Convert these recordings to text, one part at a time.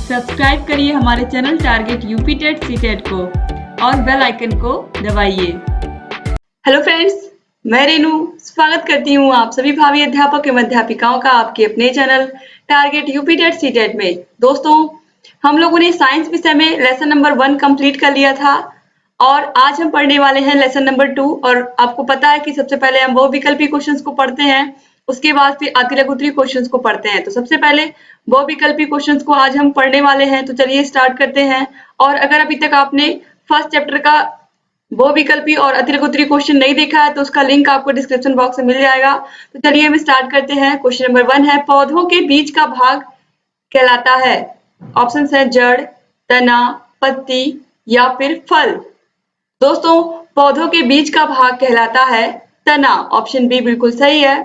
Subscribe करिए हमारे channel target UP TET CTET को और बेल आइकन को दबाइए। हेलो फ्रेंड्स, मैं रेनू स्वागत करती हूँ आप सभी भावी अध्यापक एवं अध्यापिकाओं का आपके अपने channel target UP TET CTET में। दोस्तों, हम लोगों ने साइंस विषय में लेसन नंबर 1 कंप्लीट कर लिया था और आज हम पढ़ने वाले हैं लेसन नंबर 2। और आपको पता है कि सबसे पहले हम बहुविकल्पी क्वेश्चंस को पढ़ते हैं, उसके बाद फिर अतिलघुत्तरीय क्वेश्चंस को पढ़ते हैं। तो सबसे पहले बहुविकल्पी क्वेश्चंस को आज हम पढ़ने वाले हैं, तो चलिए स्टार्ट करते हैं। और अगर अभी तक आपने फर्स्ट चैप्टर का बहुविकल्पी और अतिलघुत्तरीय क्वेश्चन नहीं देखा है तो उसका लिंक आपको डिस्क्रिप्शन बॉक्स में मिल जाएगा। तो चलिए हम स्टार्ट करते हैं। क्वेश्चन नंबर 1 है, पौधों के बीच का भाग कहलाता है। ऑप्शन है जड़, तना, पत्ती या फिर फल। दोस्तों, पौधों के बीच का भाग कहलाता है तना। ऑप्शन बी बिल्कुल सही है।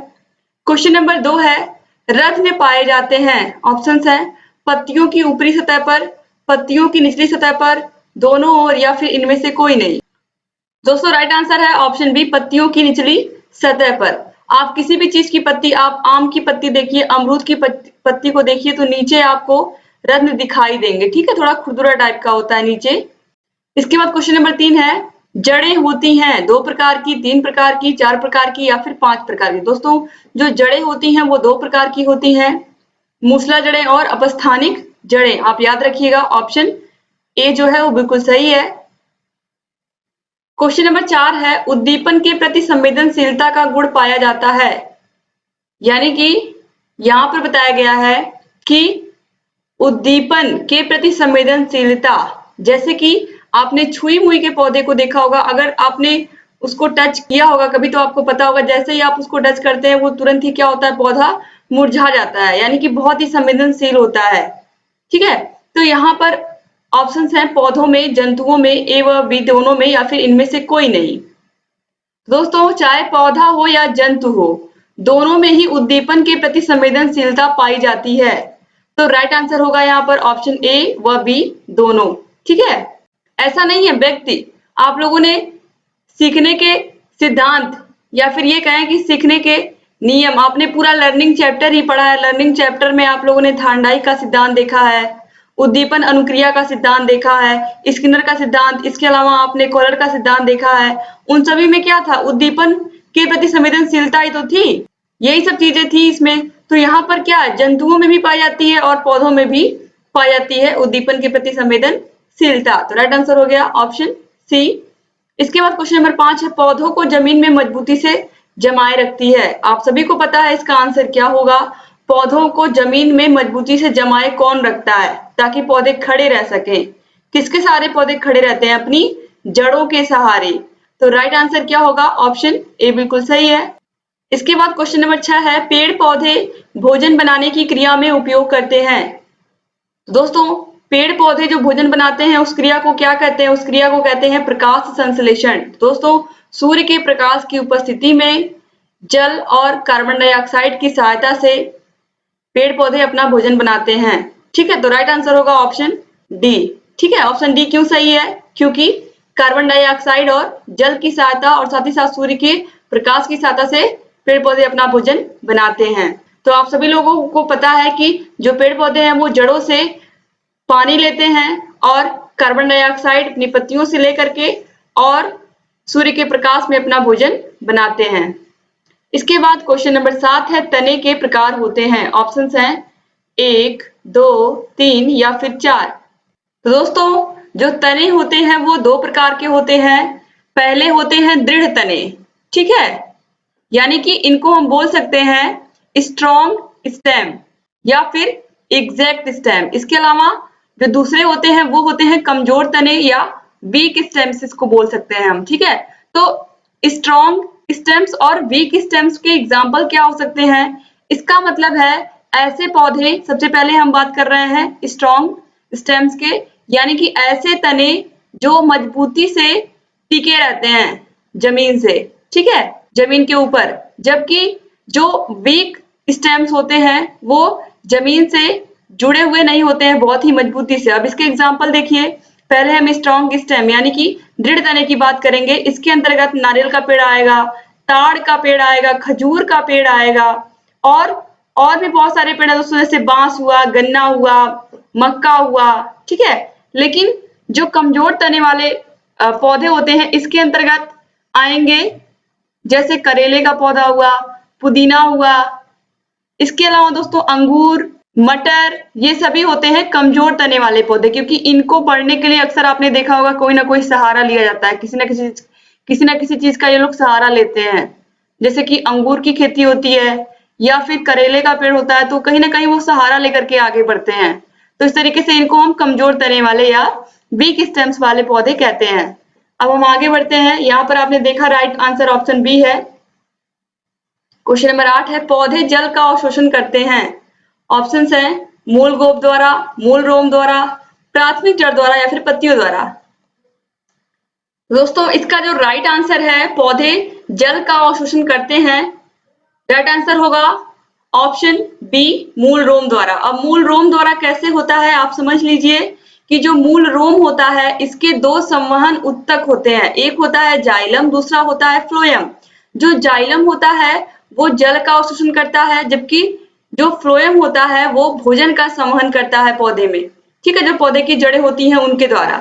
क्वेश्चन नंबर 2 है, रथ में पाए जाते हैं। ऑप्शंस हैं पत्तियों की ऊपरी सतह पर, पत्तियों की निचली सतह पर, दोनों ओर या फिर इनमें से कोई नहीं। दोस्तों, राइट आंसर है ऑप्शन बी, पत्तियों की निचली सतह पर। आप किसी भी चीज की पत्ती, आप आम की पत्ती देखिए, अमरूद की पत्ती को देखिए तो नीचे आपको रत्न दिखाई देंगे। ठीक है, थोड़ा खुरदुरा टाइप का होता है नीचे। इसके बाद क्वेश्चन नंबर 3 है, जड़ें होती हैं 2 प्रकार की, 3 प्रकार की, 4 प्रकार की या फिर 5 प्रकार की। दोस्तों, जो जड़ें होती हैं वो 2 प्रकार की होती हैं, मूसला जड़ें और अपस्थानिक जड़ें। आप याद रखिएगा, ऑप्शन ए जो है वो बिल्कुल सही है। क्वेश्चन नंबर 4 है, उद्दीपन के प्रति संवेदनशीलता का गुण पाया जाता है। यानी कि यहां पर बताया गया है कि उद्दीपन के प्रति संवेदनशीलता, जैसे कि आपने छुई मुई के पौधे को देखा होगा, अगर आपने उसको टच किया होगा कभी तो आपको पता होगा जैसे ही आप उसको टच करते हैं वो तुरंत ही क्या होता है, पौधा मुरझा जाता है, यानी कि बहुत ही संवेदनशील होता है। ठीक है, तो यहाँ पर ऑप्शंस हैं पौधों में, जंतुओं में, ए व बी दोनों में या फिर इनमें से कोई नहीं। दोस्तों, चाहे पौधा हो या जंतु हो, दोनों में ही उद्दीपन के प्रति संवेदनशीलता पाई जाती है। तो राइट आंसर होगा यहाँ पर ऑप्शन ए व बी दोनों। ठीक है, ऐसा नहीं है व्यक्ति, आप लोगों ने सीखने के सिद्धांत या फिर ये कहें कि सीखने के नियम, आपने पूरा लर्निंग चैप्टर ही पढ़ा है। लर्निंग चैप्टर में आप लोगों ने थार्नडाइक का सिद्धांत देखा है, उद्दीपन अनुक्रिया का सिद्धांत देखा है, स्किनर का सिद्धांत, इसके अलावा आपने कॉलर का सिद्धांत देखा है। उन सभी में क्या था, उद्दीपन के प्रति संवेदनशीलता ही तो थी, यही सब चीजें थी इसमें। तो यहाँ पर क्या जंतुओं में भी पाई जाती है और पौधों में भी पाई जाती है उद्दीपन के प्रति संवेदनशीलता। तो राइट आंसर हो गया ऑप्शन सी। इसके बाद क्वेश्चन नंबर 5 है, पौधों को जमीन में मजबूती से जमाए रखती है। आप सभी को पता है इसका आंसर क्या होगा। पौधों को जमीन में मजबूती से जमाए कौन रखता है ताकि पौधे खड़े रह सकें? किसके सहारे पौधे खड़े रहते हैं? अपनी जड़ों के सहारे। तो राइट आंसर क्या होगा, ऑप्शन ए बिल्कुल सही है। इसके बाद क्वेश्चन नंबर 6 है, पेड़ पौधे भोजन बनाने की क्रिया में उपयोग करते हैं। दोस्तों, पेड़ पौधे जो भोजन बनाते हैं उस क्रिया को क्या कहते हैं? उस क्रिया को कहते हैं प्रकाश संश्लेषण। दोस्तों, सूर्य के प्रकाश की उपस्थिति में जल और कार्बन डाइऑक्साइड की सहायता से पेड़ पौधे अपना भोजन बनाते हैं। ठीक है, तो राइट आंसर होगा ऑप्शन डी। ठीक है, ऑप्शन डी क्यों सही है? क्योंकि कार्बन डाइऑक्साइड और जल की सहायता और साथ ही साथ सूर्य के प्रकाश की सहायता से पेड़ पौधे अपना भोजन बनाते हैं। तो आप सभी लोगों को पता है कि जो पेड़ पौधे हैं वो जड़ों से पानी लेते हैं और कार्बन डाइऑक्साइड अपनी पत्तियों से लेकर के और सूर्य के प्रकाश में अपना भोजन बनाते हैं। इसके बाद क्वेश्चन नंबर 7 है, तने के प्रकार होते हैं। ऑप्शंस हैं 1, 2, 3 या फिर 4। तो दोस्तों, जो तने होते हैं वो 2 प्रकार के होते हैं। पहले होते हैं दृढ़ तने। ठीक है, यानी कि इनको हम बोल सकते हैं स्ट्रॉन्ग स्टेम या फिर एग्जैक्ट स्टेम। इसके अलावा जो दूसरे होते हैं वो होते हैं कमजोर तने या वीक स्टेम्स, इसको बोल सकते हैं हम। ठीक है, तो स्ट्रॉन्ग स्टेम्स और वीक स्टेम्स के एग्जाम्पल क्या हो सकते हैं? इसका मतलब है ऐसे पौधे, सबसे पहले हम बात कर रहे हैं स्ट्रॉन्ग स्टेम्स के, यानी कि ऐसे तने जो मजबूती से टिके रहते हैं जमीन से। ठीक है, जमीन के ऊपर। जबकि जो वीक स्टेम्स होते हैं वो जमीन से जुड़े हुए नहीं होते हैं बहुत ही मजबूती से। अब इसके एग्जाम्पल देखिए, पहले हम स्ट्रॉन्ग स्टेम यानी कि दृढ़ तने की बात करेंगे। इसके अंतर्गत नारियल का पेड़ आएगा, ताड़ का पेड़ आएगा, खजूर का पेड़ आएगा और भी बहुत सारे पेड़ है दोस्तों, जैसे बांस हुआ, गन्ना हुआ, मक्का हुआ, ठीक है। लेकिन जो कमजोर तने वाले पौधे होते हैं इसके अंतर्गत आएंगे, जैसे करेले का पौधा हुआ, पुदीना हुआ। इसके अलावा दोस्तों अंगूर, मटर, ये सभी होते हैं कमजोर तने वाले पौधे, क्योंकि इनको बढ़ने के लिए अक्सर आपने देखा होगा कोई ना कोई सहारा लिया जाता है, किसी ना किसी चीज का ये लोग सहारा लेते हैं। जैसे कि अंगूर की खेती होती है या फिर करेले का पेड़ होता है, तो कहीं ना कहीं वो सहारा लेकर के आगे बढ़ते हैं। तो इस तरीके से इनको हम कमजोर तने वाले या वीक स्टेम्स वाले पौधे कहते हैं। अब हम आगे बढ़ते हैं। यहाँ पर आपने देखा राइट आंसर ऑप्शन बी है। क्वेश्चन नंबर 8 है, पौधे जल का अवशोषण करते हैं। ऑप्शंस हैं मूल गोप द्वारा, मूल रोम द्वारा, प्राथमिक जड़ द्वारा या फिर पत्तियों द्वारा। दोस्तों इसका जो राइट आंसर है, पौधे जल का अवशोषण करते हैं, राइट आंसर होगा ऑप्शन बी, मूल रोम द्वारा। अब मूल रोम द्वारा कैसे होता है आप समझ लीजिए कि जो मूल रोम होता है इसके दो संवहन उत्तक होते हैं, एक होता है जाइलम, दूसरा होता है फ्लोएम। जो जाइलम होता है वो जल का अवशोषण करता है, जबकि जो फ्लोएम होता है वो भोजन का संवहन करता है पौधे में, ठीक है, जो पौधे की जड़ें होती हैं उनके द्वारा।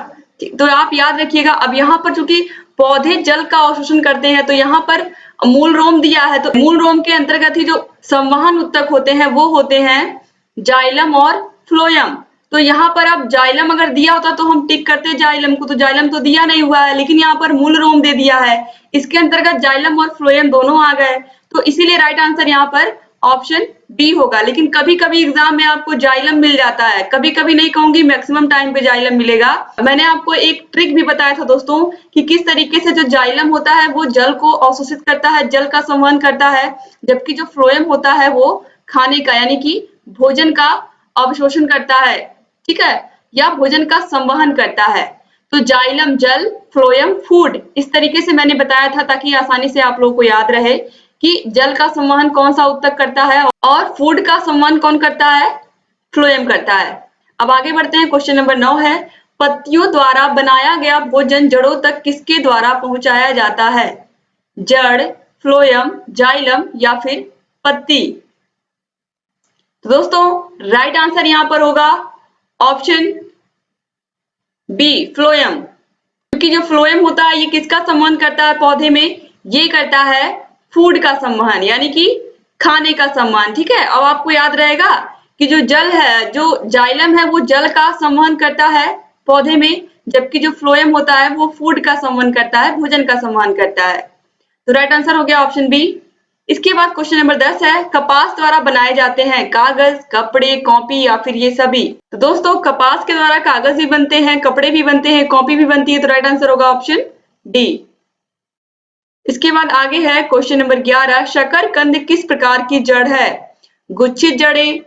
तो आप याद रखिएगा। अब यहाँ पर चूंकि पौधे जल का अवशोषण करते हैं तो यहाँ पर मूल रोम दिया है, तो मूल रोम के अंतर्गत ही जो संवहन उत्तक होते हैं वो होते हैं जाइलम और फ्लोएम। तो यहाँ पर अब जाइलम अगर दिया होता तो हम टिक करते जाइलम को, तो जाइलम तो दिया नहीं हुआ है, लेकिन यहाँ पर मूल रोम दे दिया है, इसके अंतर्गत जाइलम और फ्लोएम दोनों आ गए, तो इसीलिए राइट आंसर यहाँ पर ऑप्शन बी होगा। लेकिन कभी कभी एग्जाम में आपको जाइलम मिल जाता है, कभी कभी नहीं कहूंगी, मैक्सिमम टाइम पे जाइलम मिलेगा। मैंने आपको एक ट्रिक भी बताया था दोस्तों कि किस तरीके से जो जाइलम होता है वो जल को अवशोषित करता है, जल का संवहन करता है, जबकि जो फ्लोएम होता है वो खाने का यानी कि भोजन का अवशोषण करता है, ठीक है, या भोजन का संवहन करता है। तो जाइलम जल, फ्लोएम फूड, इस तरीके से मैंने बताया था ताकि आसानी से आप लोगों को याद रहे कि जल का संवहन कौन सा उत्तक करता है और फूड का संवहन कौन करता है, फ्लोएम करता है। अब आगे बढ़ते हैं। क्वेश्चन नंबर 9 है, पत्तियों द्वारा बनाया गया भोजन जड़ों तक किसके द्वारा पहुंचाया जाता है? जड़, फ्लोएम, जाइलम या फिर पत्ती? तो दोस्तों राइट आंसर यहां पर होगा ऑप्शन बी, फ्लोएम। क्योंकि जो फ्लोएम होता है ये किसका संवहन करता है पौधे में? ये करता है फूड का संवहन, यानी कि खाने का संवहन, ठीक है। अब आपको याद रहेगा कि जो जल है, जो जाइलम है वो जल का संवहन करता है पौधे में, जबकि जो फ्लोएम होता है वो फूड का संवहन करता है, भोजन का संवहन करता है। तो राइट आंसर हो गया ऑप्शन बी। इसके बाद क्वेश्चन नंबर 10 है, कपास द्वारा बनाए जाते हैं कागज, कपड़े, कॉपी या फिर ये सभी? तो दोस्तों कपास के द्वारा कागज भी बनते हैं, कपड़े भी बनते हैं, कॉपी भी बनती है, तो राइट आंसर होगा ऑप्शन डी। इसके बाद आगे है क्वेश्चन नंबर 11, शकरकंद किस प्रकार की जड़ है? गुच्छित जड़ें,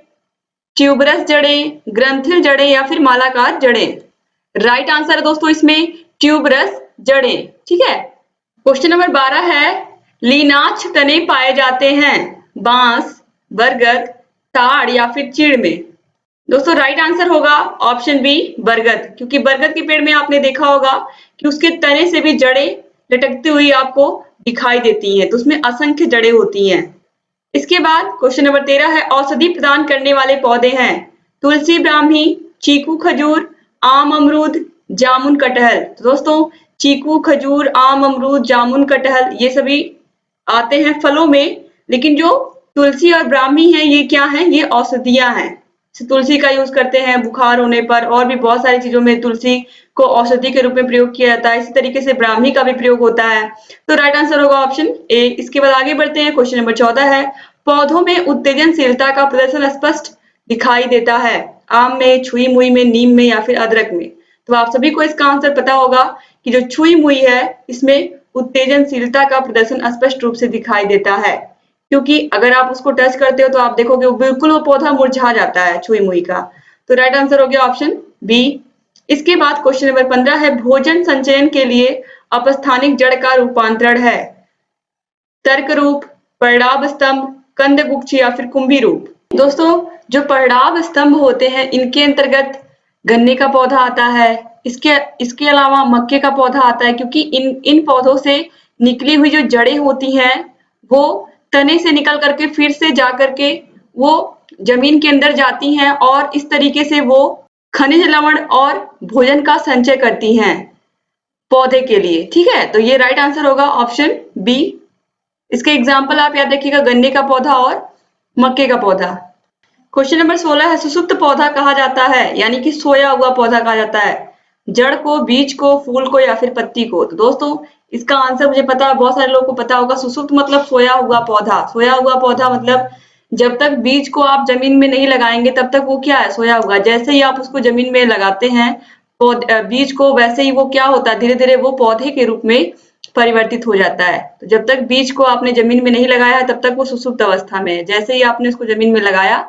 ट्यूबरस जड़ें, ग्रंथिल जड़ें या फिर मालाकार जड़ें? राइट आंसर है दोस्तों इसमें ट्यूबरस जड़ें, ठीक है। क्वेश्चन नंबर 12 है, लीनाक्ष तने पाए जाते हैं बांस, बरगद, ताड़ या फिर चीड़ में? दोस्तों राइट आंसर होगा ऑप्शन बी, बरगद। क्योंकि बरगद के पेड़ में आपने देखा होगा कि उसके तने से भी जड़ें लटकती हुई आपको दिखाई देती हैं, तो उसमें असंख्य जड़ें होती हैं। इसके बाद क्वेश्चन नंबर 13 है, औषधि प्रदान करने वाले पौधे हैं तुलसी, ब्राह्मी, चीकू, खजूर, आम, अमरूद, जामुन, कटहल? तो दोस्तों चीकू, खजूर, आम, अमरूद, जामुन, कटहल ये सभी आते हैं फलों में, लेकिन जो तुलसी और ब्राह्मी है ये क्या है? ये औषधियां हैं। तुलसी का यूज करते हैं बुखार होने पर, और भी बहुत सारी चीजों में तुलसी को औषधि के रूप में प्रयोग किया जाता है। इसी तरीके से ब्राह्मी का भी प्रयोग होता है, तो राइट आंसर होगा ऑप्शन ए। इसके बाद आगे बढ़ते हैं। क्वेश्चन नंबर 14 है, पौधों में उत्तेजनशीलता का प्रदर्शन स्पष्ट दिखाई देता है आम में, छुई मुई में, नीम में या फिर अदरक में? तो आप सभी को इसका आंसर पता होगा कि जो छुई मुई है इसमें उत्तेजनशीलता का प्रदर्शन स्पष्ट रूप से दिखाई देता है, क्योंकि अगर आप उसको टच करते हो तो आप देखोगे बिल्कुल वो पौधा मुरझा जाता है छुई मुई का। तो राइट आंसर हो गया ऑप्शन बी। इसके बाद क्वेश्चन नंबर 15 है, भोजन संचयन के लिए अपस्थानिक जड़ का रूपांतरण है तर्क रूप, परिणाम स्तंभ, कंदगुच्छ या फिर कुंभी रूप? दोस्तों जो परिणाम स्तंभ होते हैं इनके अंतर्गत गन्ने का पौधा आता है, इसके अलावा मक्के का पौधा आता है, क्योंकि इन पौधों से निकली हुई जो जड़ें होती हैं वो तने से निकल करके फिर से जा करके वो जमीन के अंदर जाती हैं और इस तरीके से वो खनिज लवण और भोजन का संचय करती हैं पौधे के लिए। ठीक है, तो ये राइट आंसर होगा ऑप्शन बी। इसके एग्जाम्पल आप याद रखिएगा, गन्ने का पौधा और मक्के का पौधा। क्वेश्चन नंबर 16 है, सुसुप्त पौधा कहा जाता है, यानी कि सोया हुआ पौधा कहा जाता है, जड़ को, बीज को, फूल को या फिर पत्ती को। तो दोस्तों इसका आंसर मुझे पता है, बहुत सारे लोगों को पता होगा। सुसुप्त मतलब सोया हुआ पौधा। सोया हुआ पौधा मतलब जब तक बीज को आप जमीन में नहीं लगाएंगे तब तक वो क्या है, सोया हुआ। जैसे ही आप उसको जमीन में लगाते हैं बीज को, वैसे ही वो क्या होता है, धीरे धीरे वो पौधे के रूप में परिवर्तित हो जाता है। तो जब तक बीज को आपने जमीन में नहीं लगाया है तब तक वो सुसुप्त अवस्था में है। जैसे ही आपने उसको जमीन में लगाया,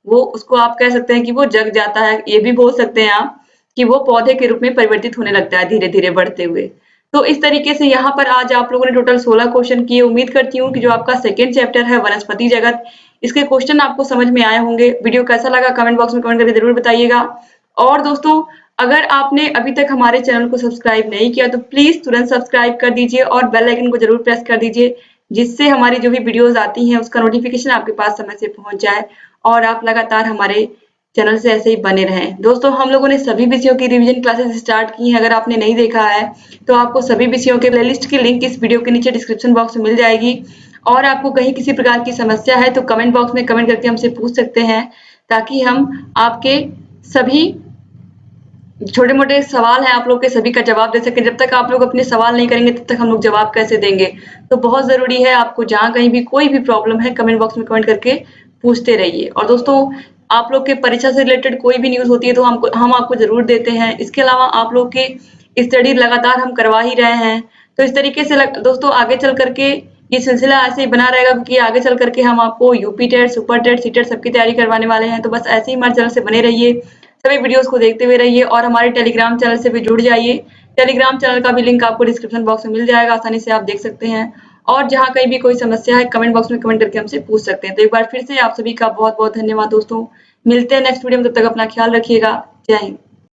वो उसको आप कह सकते हैं कि वो जग जाता है। ये भी बोल सकते हैं आप कि वो पौधे के रूप में परिवर्तित होने लगता है धीरे धीरे बढ़ते हुए। तो इस तरीके से यहाँ पर आज आप लोगों ने टोटल 16 क्वेश्चन किए। उम्मीद करती हूँ कि जो आपका सेकंड चैप्टर है वनस्पति जगत, इसके क्वेश्चन आपको समझ में आए होंगे। वीडियो कैसा लगा कमेंट बॉक्स में कमेंट करके जरूर बताइएगा। और दोस्तों अगर आपने अभी तक हमारे चैनल को सब्सक्राइब नहीं किया तो प्लीज तुरंत सब्सक्राइब कर दीजिए और बेल आइकन को जरूर प्रेस कर दीजिए, जिससे हमारी जो भी वीडियोस आती हैं उसका नोटिफिकेशन आपके पास समय से पहुंच जाए और आप लगातार हमारे चैनल से ऐसे ही बने रहें। दोस्तों हम लोगों ने सभी विषयों की रिवीजन क्लासेस स्टार्ट की हैं। अगर आपने नहीं देखा है तो आपको सभी विषयों के प्लेलिस्ट की लिंक इस वीडियो के नीचे डिस्क्रिप्शन बॉक्स में मिल जाएगी। और आपको कहीं किसी प्रकार की समस्या है तो कमेंट बॉक्स में कमेंट करके हमसे पूछ सकते हैं, ताकि हम आपके सभी छोटे मोटे सवाल हैं आप लोग के सभी का जवाब दे सके। जब तक आप लोग अपने सवाल नहीं करेंगे तब तक हम लोग जवाब कैसे देंगे। तो बहुत जरूरी है, आपको जहाँ कहीं भी कोई भी प्रॉब्लम है कमेंट बॉक्स में कमेंट करके पूछते रहिए। और दोस्तों आप लोग के परीक्षा से रिलेटेड कोई भी न्यूज होती है तो हम आपको जरूर देते हैं। इसके अलावा आप लोग के स्टडी लगातार हम करवा ही रहे हैं। तो इस तरीके से दोस्तों आगे चल करके ये सिलसिला ऐसे ही बना रहेगा, क्योंकि आगे चल करके हम आपको UP TET, super TET, C TET सबकी तैयारी करवाने वाले हैं। तो बस ऐसे ही हमारे चैनल से बने रहिए, सभी वीडियोस को देखते हुए रहिए और हमारे टेलीग्राम चैनल से भी जुड़ जाइए। टेलीग्राम चैनल का भी लिंक आपको डिस्क्रिप्शन बॉक्स में मिल जाएगा, आसानी से आप देख सकते हैं। और जहाँ कहीं भी कोई समस्या है कमेंट बॉक्स में कमेंट करके हमसे पूछ सकते हैं। तो एक बार फिर से आप सभी का बहुत बहुत धन्यवाद दोस्तों। मिलते हैं नेक्स्ट वीडियो में, तब तक अपना ख्याल रखिएगा। जय हिंद।